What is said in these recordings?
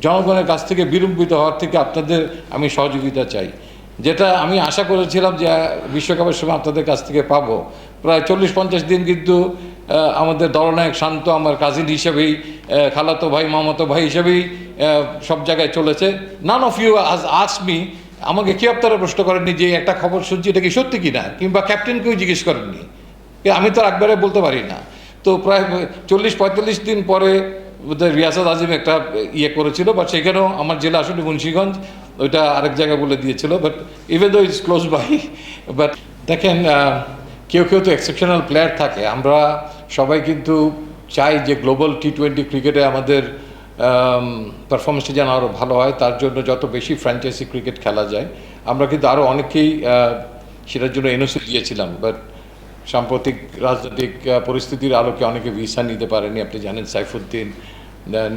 জনগণের কাছ থেকে বিলম্বিত হওয়ার থেকে আপনাদের আমি সহযোগিতা চাই, যেটা আমি আশা করেছিলাম যে বিশ্বকাপের সময় আপনাদের কাছ থেকে পাবো। প্রায় 40-50 দিন কিন্তু আমাদের দলনায়ক শান্ত আমার কাজিন হিসেবেই, খালাতো ভাই মামাতো ভাই হিসেবেই সব জায়গায় চলেছে। None of you ask me, আমাকে কেউ আপনারা প্রশ্ন করেননি যে একটা খবর শুনছি এটা কি সত্যি কি না, কিংবা ক্যাপ্টেনকেও জিজ্ঞেস করেননি। আমি তো একবারে বলতে পারি না। তো প্রায় 40-45 দিন পরে রিয়াসাত আজিম একটা করেছিল, বাট সেখানেও আমার জেলা আসলে মুন্সিগঞ্জ, ওইটা আরেক জায়গায় বলে দিয়েছিল। But even though it's close by, but দেখেন কেউ কেউ তো এক্সেপশনাল প্লেয়ার থাকে। আমরা সবাই কিন্তু চাই যে গ্লোবাল T20 ক্রিকেটে আমাদের পারফরমেন্সটা যেন আরও ভালো হয়, তার জন্য যত বেশি ফ্র্যাঞ্চাইজি ক্রিকেট খেলা যায়। আমরা কিন্তু আরও অনেকেই সেটার জন্য এনওসি দিয়েছিলাম, বাট সাম্প্রতিক রাজনৈতিক পরিস্থিতির আলোকে অনেকে ভিসা নিতে পারেনি। আপনি জানেন সাইফুদ্দিন, দেন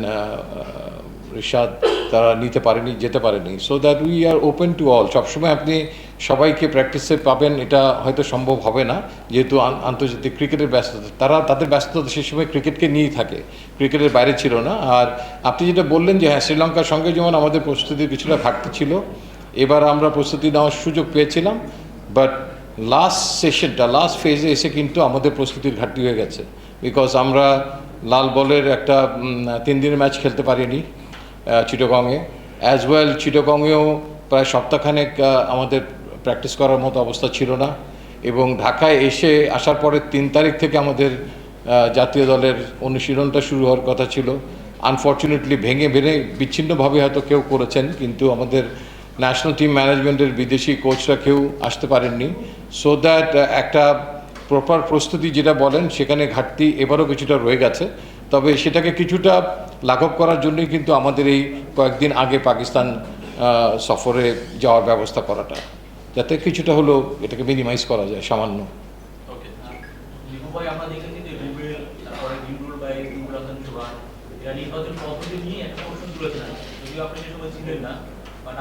রিশাদ, তারা নিতে পারেনি, যেতে পারেনি। So that we are open to all. সবসময় আপনি সবাইকে প্র্যাকটিসে পাবেন এটা হয়তো সম্ভব হবে না, যেহেতু আন্তর্জাতিক ক্রিকেটের ব্যস্ততা, তারা তাদের ব্যস্ততা সেই সময় ক্রিকেটকে নিয়েই থাকে, ক্রিকেটের বাইরে ছিল না। আর আপনি যেটা বললেন যে হ্যাঁ, শ্রীলঙ্কার সঙ্গে যেমন আমাদের প্রস্তুতির কিছুটা ঘাটতি ছিল, এবার আমরা প্রস্তুতি নেওয়ার সুযোগ পেয়েছিলাম, বাট লাস্ট ফেজে এসে কিন্তু আমাদের প্রস্তুতির ঘাটতি হয়ে গেছে। বিকজ আমরা লাল বলের একটা 3 দিনের ম্যাচ খেলতে পারিনি চিটাগংয়ে, অ্যাজ ওয়েল চিটাগংয়েও প্রায় সপ্তাহখানেক আমাদের প্র্যাকটিস করার মতো অবস্থা ছিল না। এবং ঢাকায় আসার পরে 3 তারিখ থেকে আমাদের জাতীয় দলের অনুশীলনটা শুরু হওয়ার কথা ছিল। আনফর্চুনেটলি ভেঙে বিচ্ছিন্নভাবে হয়তো কেউ করেছেন, কিন্তু আমাদের ন্যাশনাল টিম ম্যানেজমেন্টের বিদেশি কোচরা কেউ আসতে পারেননি। সো দ্যাট একটা প্রপার প্রস্তুতি যেটা বলেন সেখানে ঘাটতি এবারও কিছুটা রয়ে গেছে। তবে সেটাকে কিছুটা লাঘব করার জন্যই কিন্তু আমাদের এই কয়েকদিন আগে পাকিস্তান সফরে যাওয়ার ব্যবস্থা করাটা, যাতে কিছুটা হলো এটাকে মিনিমাইজ করা যায় সামান্য।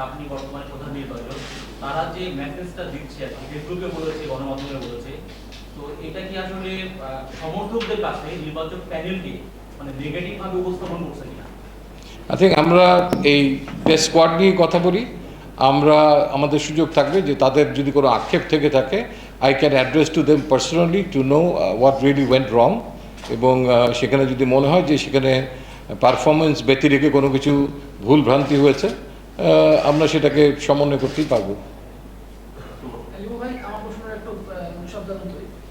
আপনি বর্তমানে প্রধান নির্বাচক, তারা যে মেসেজটা দিচ্ছে আর কি ফেসবুকে বলেছে, গণমাধ্যমে বলেছে, তো এটা কি আসলে সমর্থকদের কাছে নির্বাচক প্যানেলকে মানে নেগেটিভ ভাবে উপস্থাপন করছে কিনা? আই থিঙ্ক আমরা এই টেস্ট স্কোয়াড নিয়ে কথা বলি, আমাদের সুযোগ থাকবে যে তাদের যদি কোনো আক্ষেপ থেকে থাকে, I can address to them personally to know what really went রং, এবং সেখানে যদি মনে হয় যে সেখানে পারফরমেন্স ব্যতিরেকে কোনো কিছু ভুল ভ্রান্তি হয়েছে, আমরা সেটাকে সমন্বয় করতেই পারবো।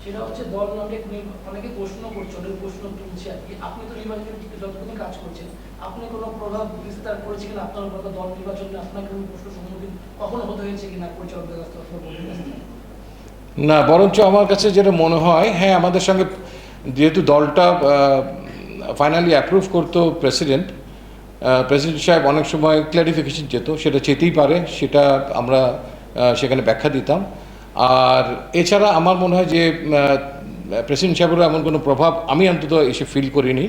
সেটা হচ্ছে দল অনেকে প্রশ্ন করছে, অনেক প্রশ্ন তুলছে আর কি। আপনি তো নির্বাচনের যতক্ষণ কাজ করছেন, আপনি কোনো প্রভাব বিস্তার করেছে কিনা আপনার উপর, দল নির্বাচনে আপনাকে কোনো প্রশ্ন সম্মুখীন কখনো হতে হয়েছে কিনা পরিচালকদের কাছ থেকে? না, বরঞ্চ আমার কাছে যেটা মনে হয়, হ্যাঁ, আমাদের সঙ্গে যেহেতু দলটা ফাইনালি অ্যাপ্রুভ করতো প্রেসিডেন্ট সাহেব, অনেক সময় ক্ল্যারিফিকেশন চেত, সেটা চেতেই পারে, সেটা আমরা সেখানে ব্যাখ্যা দিতাম। আর এছাড়া আমার মনে হয় যে প্রেসিডেন্ট সাহেবেরও এমন কোনো প্রভাব আমি অন্তত এসে ফিল করিনি।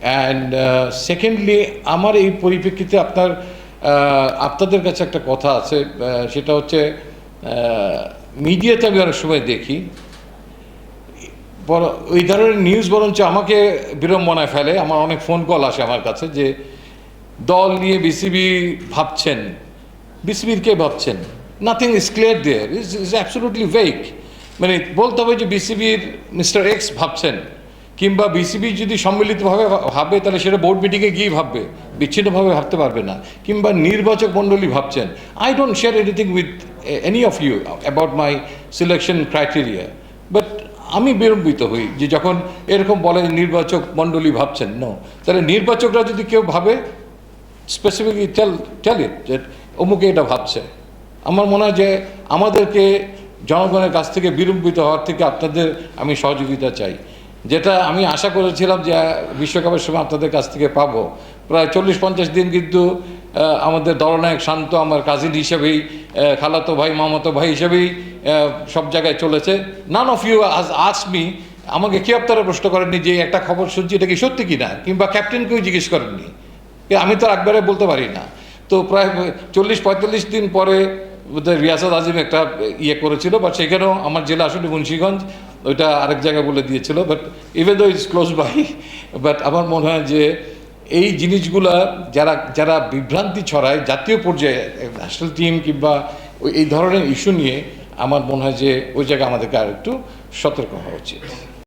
অ্যান্ড সেকেন্ডলি, আমার এই পরিপ্রেক্ষিতে আপনাদের কাছে একটা কথা আছে, সেটা হচ্ছে মিডিয়াতে আমি অনেক সময় দেখি ওই ধরনের নিউজ বরঞ্চ আমাকে বিড়ম্বনায় ফেলে। আমার অনেক ফোন কল আসে আমার কাছে যে দল নিয়ে বিসিবি ভাবছেন, বিসিবির কে ভাবছেন, nothing is clear there, is absolutely vague. মানে বলতে হবে যে বিসিবির মিস্টার এক্স ভাবছেন, কিংবা বিসিবি যদি সম্মিলিতভাবে ভাবে তাহলে সেটা বোর্ড মিটিংয়ে গিয়ে ভাববে, বিচ্ছিন্নভাবে ভাবতে পারবে না। কিংবা নির্বাচক মণ্ডলী ভাবছেন। I don't share anything with any of you about my selection criteria, but আমি বিড়ম্বিত হই যে যখন এরকম বলে নির্বাচক মণ্ডলী ভাবছেন। নো, তাহলে নির্বাচকরা যদি কেউ ভাবে স্পেসিফিকলি টেল ইট যে অমুকে এটা ভাবছে। আমার মনে হয় যে আমাদেরকে জনগণের কাছ থেকে বিলম্বিত হওয়ার থেকে আপনাদের আমি সহযোগিতা চাই, যেটা আমি আশা করেছিলাম যে বিশ্বকাপের সময় আপনাদের কাছ থেকে পাবো। প্রায় 40-50 দিন কিন্তু আমাদের দলনায়ক শান্ত আমার কাজিন হিসেবেই, খালাতো ভাই মামাতো ভাই হিসেবেই সব জায়গায় চলেছে। None of you ask me, আমাকে কেউ আপনারা প্রশ্ন করেননি যে একটা খবর শুনছি এটা কি সত্যি কি না, কিংবা ক্যাপ্টেনকেও জিজ্ঞেস করেননি। আমি তো একবারে বলতে পারি না। তো প্রায় 40-45 দিন পরে রিয়াসাত আজিম একটা করেছিল, বাট সেখানেও আমার জেলা আসলে মুন্সিগঞ্জ, ওইটা আরেক জায়গায় বলে দিয়েছিল। But even though it's close by, but আমার মনে হয় যে এই জিনিসগুলা যারা যারা বিভ্রান্তি ছড়ায় জাতীয় পর্যায়ে ন্যাশনাল টিম কিংবা এই ধরনের ইস্যু নিয়ে আমার মনে হয় যে ওই জায়গায় আমাদেরকে আর একটু সতর্ক হওয়া উচিত।